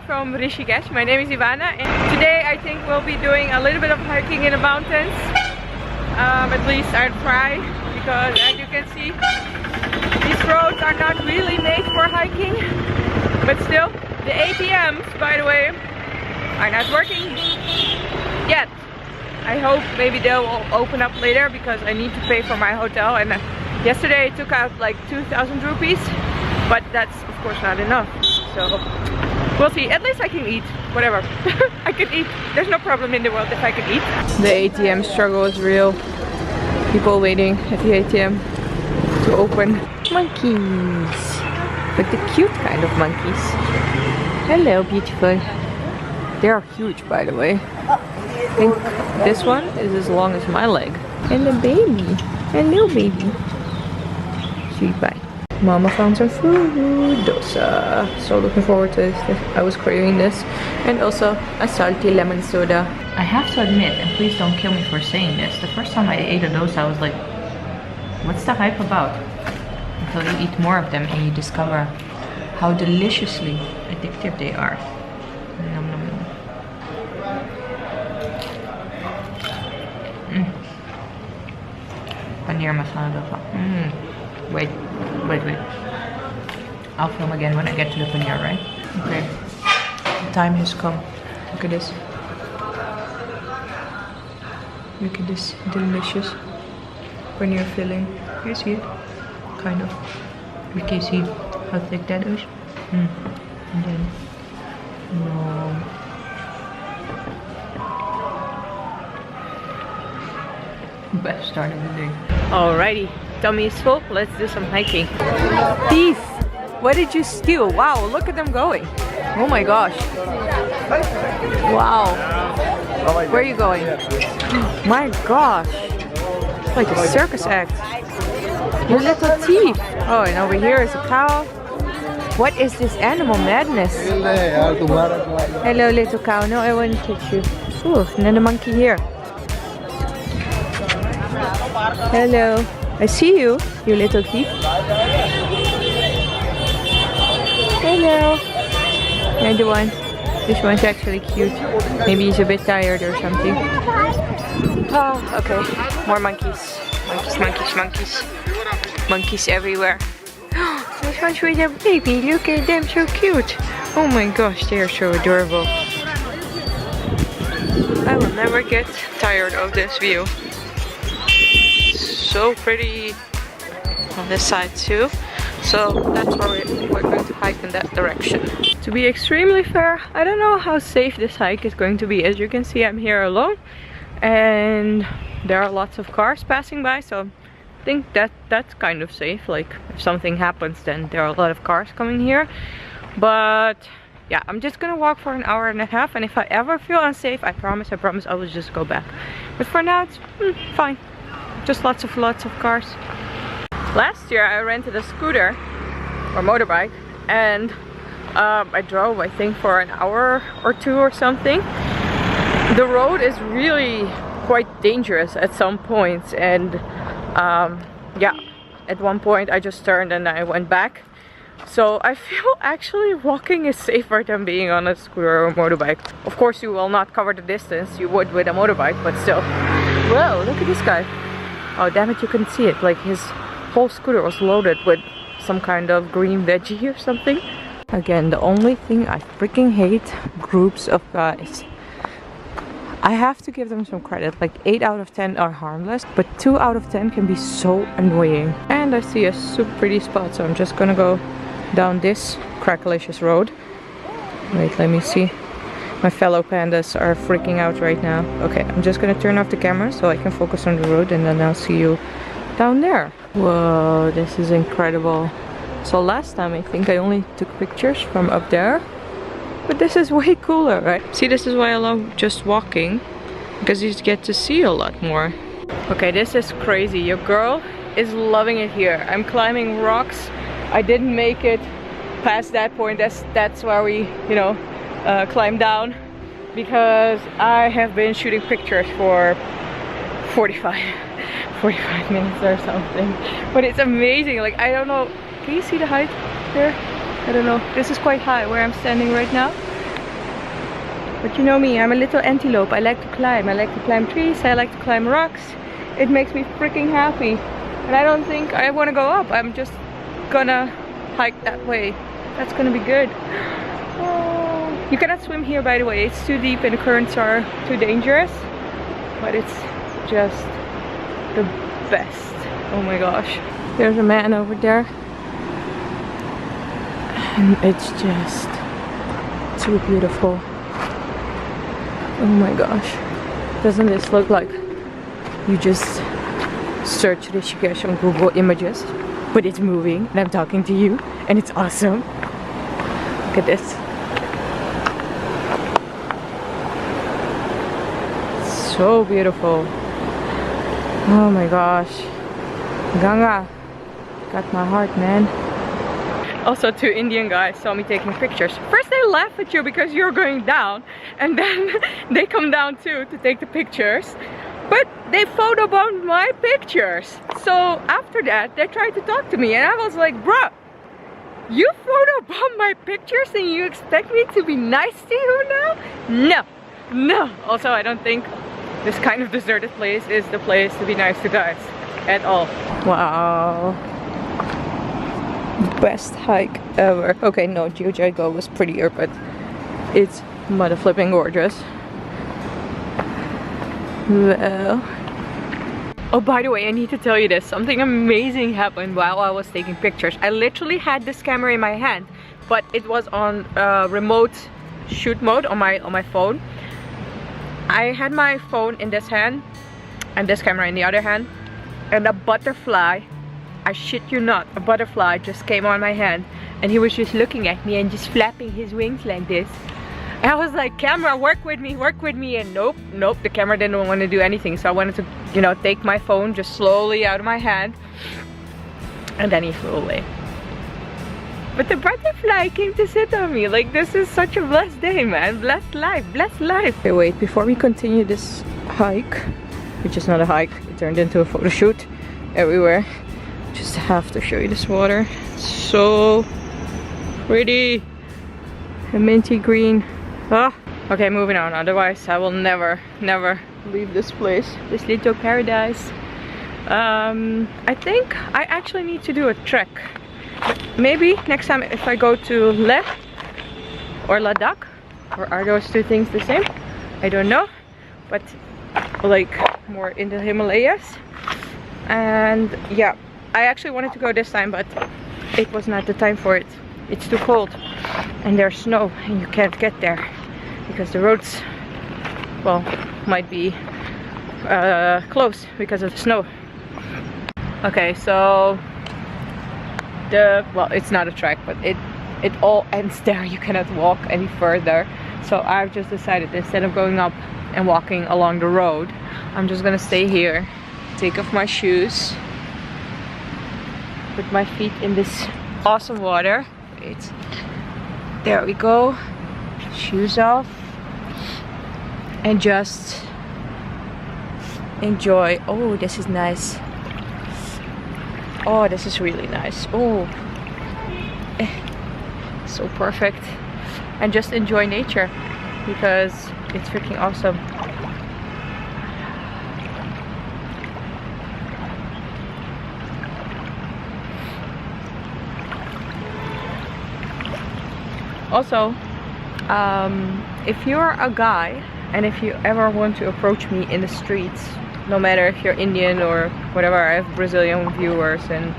from Rishikesh. My name is Ivana and today I think we'll be doing a little bit of hiking in the mountains. At least I'll try, because as you can see, these roads are not really made for hiking. But still, the ATMs, by the way, are not working yet. I hope maybe they will open up later because I need to pay for my hotel, and yesterday I took out like 2,000 rupees, but that's of course not enough. So we'll see. At least I can eat, whatever. I can eat. There's no problem in the world if I can eat. The ATM struggle is real. People waiting at the ATM to open. Monkeys, but the cute kind of monkeys. Hello, beautiful. They are huge, by the way. I think this one is as long as my leg. And the baby. Hello, baby. Sweet pie. Mama found some food. Dosa. So looking forward to this. I was craving this. And also a salty lemon soda. I have to admit, and please don't kill me for saying this, the first time I ate a dosa, I was like, what's the hype about? Until you eat more of them and you discover how deliciously addictive they are. Nom nom nom. Paneer masala dosa. Wait. I'll film again when I get to the paneer, right? Okay. The time has come. Look at this. Look at this delicious paneer filling. You see it? Kind of. You can see how thick that is. And then no. Best start of the day. Alrighty, tummy is full. Let's do some hiking. Thief! What did you steal? Wow, look at them going. Oh my gosh. Wow. Where are you going? My gosh. It's like a circus act. You little thief. Oh, and over here is a cow. What is this animal madness? Hello, little cow. No, I won't touch you. Ooh, and then a monkey here. Hello. I see you, you little thief. Hello. And the one. This one's actually cute. Maybe he's a bit tired or something. Oh, okay. More monkeys. Monkeys. Monkeys everywhere. This one's with a baby. Look at them, so cute. Oh my gosh, they are so adorable. I will never get tired of this view. So pretty on this side too. So that's why we're going to hike in that direction. To be extremely fair, I don't know how safe this hike is going to be. As you can see, I'm here alone and there are lots of cars passing by, so I think that's kind of safe. Like if something happens, then there are a lot of cars coming here. But yeah, I'm just gonna walk for an hour and a half, and if I ever feel unsafe, I promise I will just go back. But for now, it's fine. Just lots of cars. Last year I rented a scooter or motorbike, and I drove, I think, for an hour or two or something. The road is really quite dangerous at some points, and yeah, at one point I just turned and I went back. So I feel actually walking is safer than being on a scooter or motorbike. Of course you will not cover the distance you would with a motorbike, but still. Whoa, look at this guy. Oh damn it, you couldn't see it. Like his whole scooter was loaded with some kind of green veggie or something. Again, the only thing I freaking hate, groups of guys. I have to give them some credit. Like 8 out of 10 are harmless, but 2 out of 10 can be so annoying. And I see a super pretty spot, so I'm just gonna go down this crackalicious road. Wait, let me see. My fellow pandas are freaking out right now. Okay, I'm just gonna turn off the camera so I can focus on the road, and then I'll see you down there. Whoa, this is incredible. So last time I think I only took pictures from up there, but this is way cooler, right? See, this is why I love just walking, because you get to see a lot more. Okay, this is crazy. Your girl is loving it here. I'm climbing rocks. I didn't make it past that point. That's where we, you know, climb down, because I have been shooting pictures for 45 minutes or something. But it's amazing. Like, I don't know, can you see the height there? I don't know. This is quite high where I'm standing right now. But you know me, I'm a little antelope. I like to climb. I like to climb trees. I like to climb rocks. It makes me freaking happy. And I don't think I want to go up. I'm just gonna hike that way. That's gonna be good. Oh. You cannot swim here, by the way. It's too deep and the currents are too dangerous. But it's just the best. Oh my gosh. There's a man over there. And it's just too beautiful. Oh my gosh. Doesn't this look like you just search Rishikesh on Google Images, but it's moving and I'm talking to you and it's awesome. Look at this. So beautiful. Oh my gosh. Ganga got my heart, man. Also, two Indian guys saw me taking pictures. First they laugh at you because you're going down, and then they come down too to take the pictures. But they photobombed my pictures. So after that, they tried to talk to me, and I was like, bruh, you photobombed my pictures and you expect me to be nice to you now? No, no. Also, I don't think this kind of deserted place is the place to be nice to guys at all. Wow. Best hike ever. Okay, no, Jiuzhaigou was prettier, but it's mother flipping gorgeous. Well. Oh, by the way, I need to tell you this. Something amazing happened while I was taking pictures. I literally had this camera in my hand, but it was on remote shoot mode on my phone. I had my phone in this hand and this camera in the other hand, and a butterfly, I shit you not, a butterfly just came on my hand and he was just looking at me and just flapping his wings like this. And I was like, camera, work with me, and nope, the camera didn't want to do anything. So I wanted to, you know, take my phone just slowly out of my hand, and then he flew away. But the butterfly came to sit on me. Like, this is such a blessed day, man. Blessed life, blessed life. Okay, wait, before we continue this hike, which is not a hike, it turned into a photo shoot everywhere. Just have to show you this water. It's so pretty. A minty green. Ah. Okay, moving on. Otherwise, I will never leave this place. This little paradise. I think I actually need to do a trek. Maybe next time if I go to Leh or Ladakh, or are those two things the same? I don't know. But like more in the Himalayas. And yeah, I actually wanted to go this time, but it was not the time for it. It's too cold and there's snow and you can't get there because the roads, well, might be closed because of the snow. Okay, so well, it's not a trek, but it all ends there. You cannot walk any further. So I've just decided, instead of going up and walking along the road, I'm just gonna stay here, take off my shoes, put my feet in this awesome water. Wait, there we go, shoes off, and just enjoy. Oh, this is nice. Oh, this is really nice. Oh, so perfect. And just enjoy nature because it's freaking awesome. Also, if you're a guy and if you ever want to approach me in the streets, no matter if you're Indian or whatever, I have Brazilian viewers and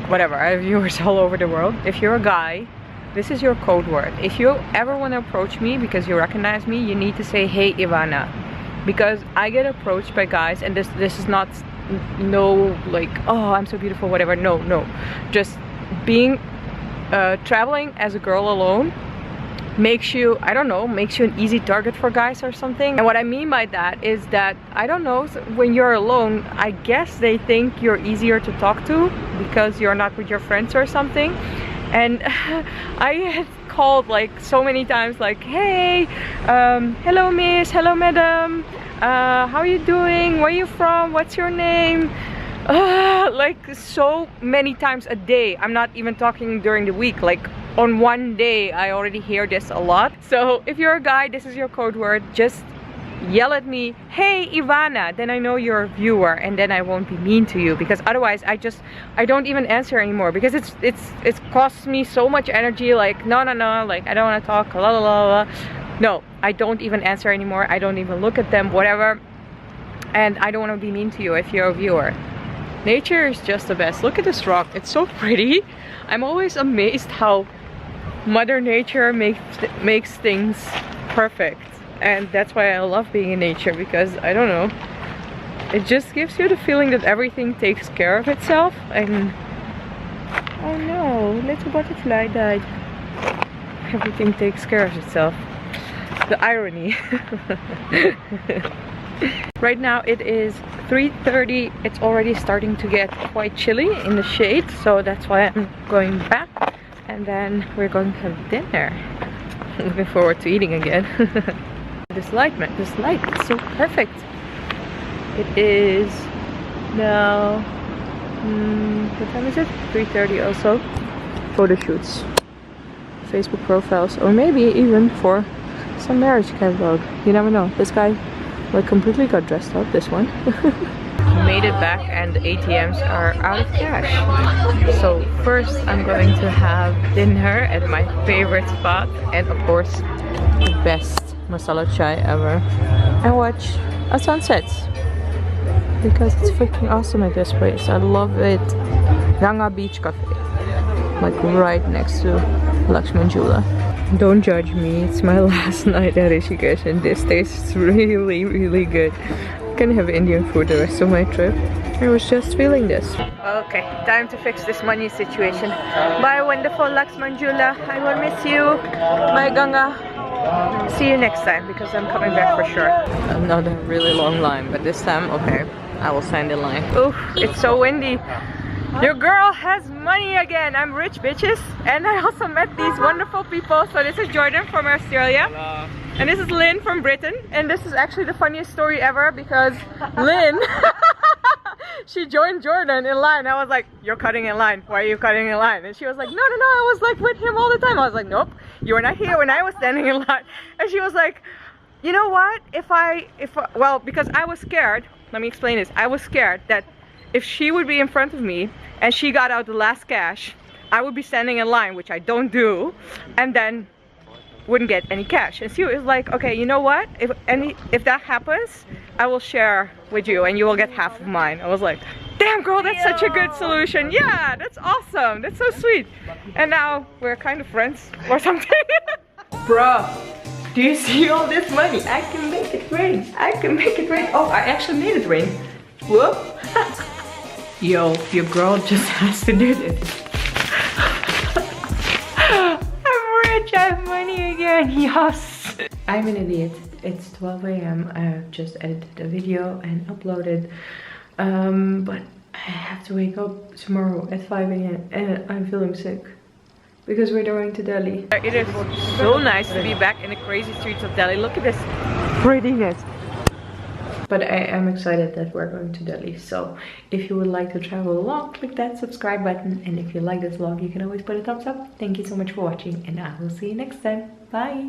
whatever, I have viewers all over the world. If you're a guy, this is your code word. If you ever want to approach me because you recognize me, you need to say, hey Ivana, because I get approached by guys, and this is not no like, oh, I'm so beautiful, whatever. No, just being traveling as a girl alone makes you, I don't know, makes you an easy target for guys or something. And what I mean by that is that, I don't know, when you're alone, I guess they think you're easier to talk to because you're not with your friends or something. And I had called like so many times like, hey, hello miss, hello madam, how are you doing, where are you from, what's your name? Like so many times a day. I'm not even talking during the week, like on one day. I already hear this a lot. So if you're a guy, this is your code word. Just yell at me, hey Ivana, then I know you're a viewer, and then I won't be mean to you, because otherwise I don't even answer anymore, because it's costs me so much energy. Like no, like I don't want to talk, la la la. No, I don't even answer anymore. I don't even look at them, whatever. And I don't want to be mean to you if you're a viewer. Nature is just the best. Look at this rock, it's so pretty. I'm always amazed how Mother Nature makes things perfect. And that's why I love being in nature, because I don't know, it just gives you the feeling that everything takes care of itself. And oh no, little butterfly died. Everything takes care of itself. The irony. Right now it is 3:30. It's already starting to get quite chilly in the shade, so that's why I'm going back, and then we're going to have dinner. Looking forward to eating again. This light, man, this light, it's so perfect. It is now, what time is it? 3:30 also. Photo shoots, Facebook profiles, or maybe even for some marriage catalog. You never know. This guy like completely got dressed up, this one. Made it back and the ATMs are out of cash. So first I'm going to have dinner at my favorite spot, and of course the best masala chai ever, and watch a sunset, because it's freaking awesome at this place. I love it. Ganga Beach Cafe, like right next to Lakshman Jhula. Don't judge me, it's my last night at Rishikesh and this tastes really, really good. I can have Indian food the rest of my trip. I was just feeling this. Okay, time to fix this money situation. Bye, wonderful Lakshman Jhula. I will miss you. Bye, Ganga. See you next time, because I'm coming back for sure. Another really long line, but this time, okay, I will stand in line. Oof, it's so windy. Your girl has money again. I'm rich, bitches. And I also met these wonderful people. So this is Jordan from Australia. Hello. And this is Lynn from Britain. And this is actually the funniest story ever, because Lynn, she joined Jordan in line. I was like, you're cutting in line. Why are you cutting in line? And she was like, no, I was like with him all the time. I was like, nope, you were not here when I was standing in line. And she was like, you know what? Well, because I was scared. Let me explain this. I was scared that if she would be in front of me and she got out the last cash, I would be standing in line, which I don't do, and then wouldn't get any cash. And she was like, okay, you know what? If that happens, I will share with you and you will get half of mine. I was like, damn girl, that's such a good solution. Yeah, that's awesome. That's so sweet. And now we're kind of friends or something. Bruh, do you see all this money? I can make it rain. I can make it rain. Oh, I actually made it rain. Whoop. Yo, your girl just has to do this. I'm rich, I have money again, yes! I'm an idiot. It's 12 AM. I have just edited a video and uploaded. But I have to wake up tomorrow at 5 AM and I'm feeling sick, because we're going to Delhi. It is so nice to be back in the crazy streets of Delhi. Look at this prettiness. But I am excited that we're going to Delhi. So if you would like to travel along, click that subscribe button. And if you like this vlog, you can always put a thumbs up. Thank you so much for watching, and I will see you next time. Bye!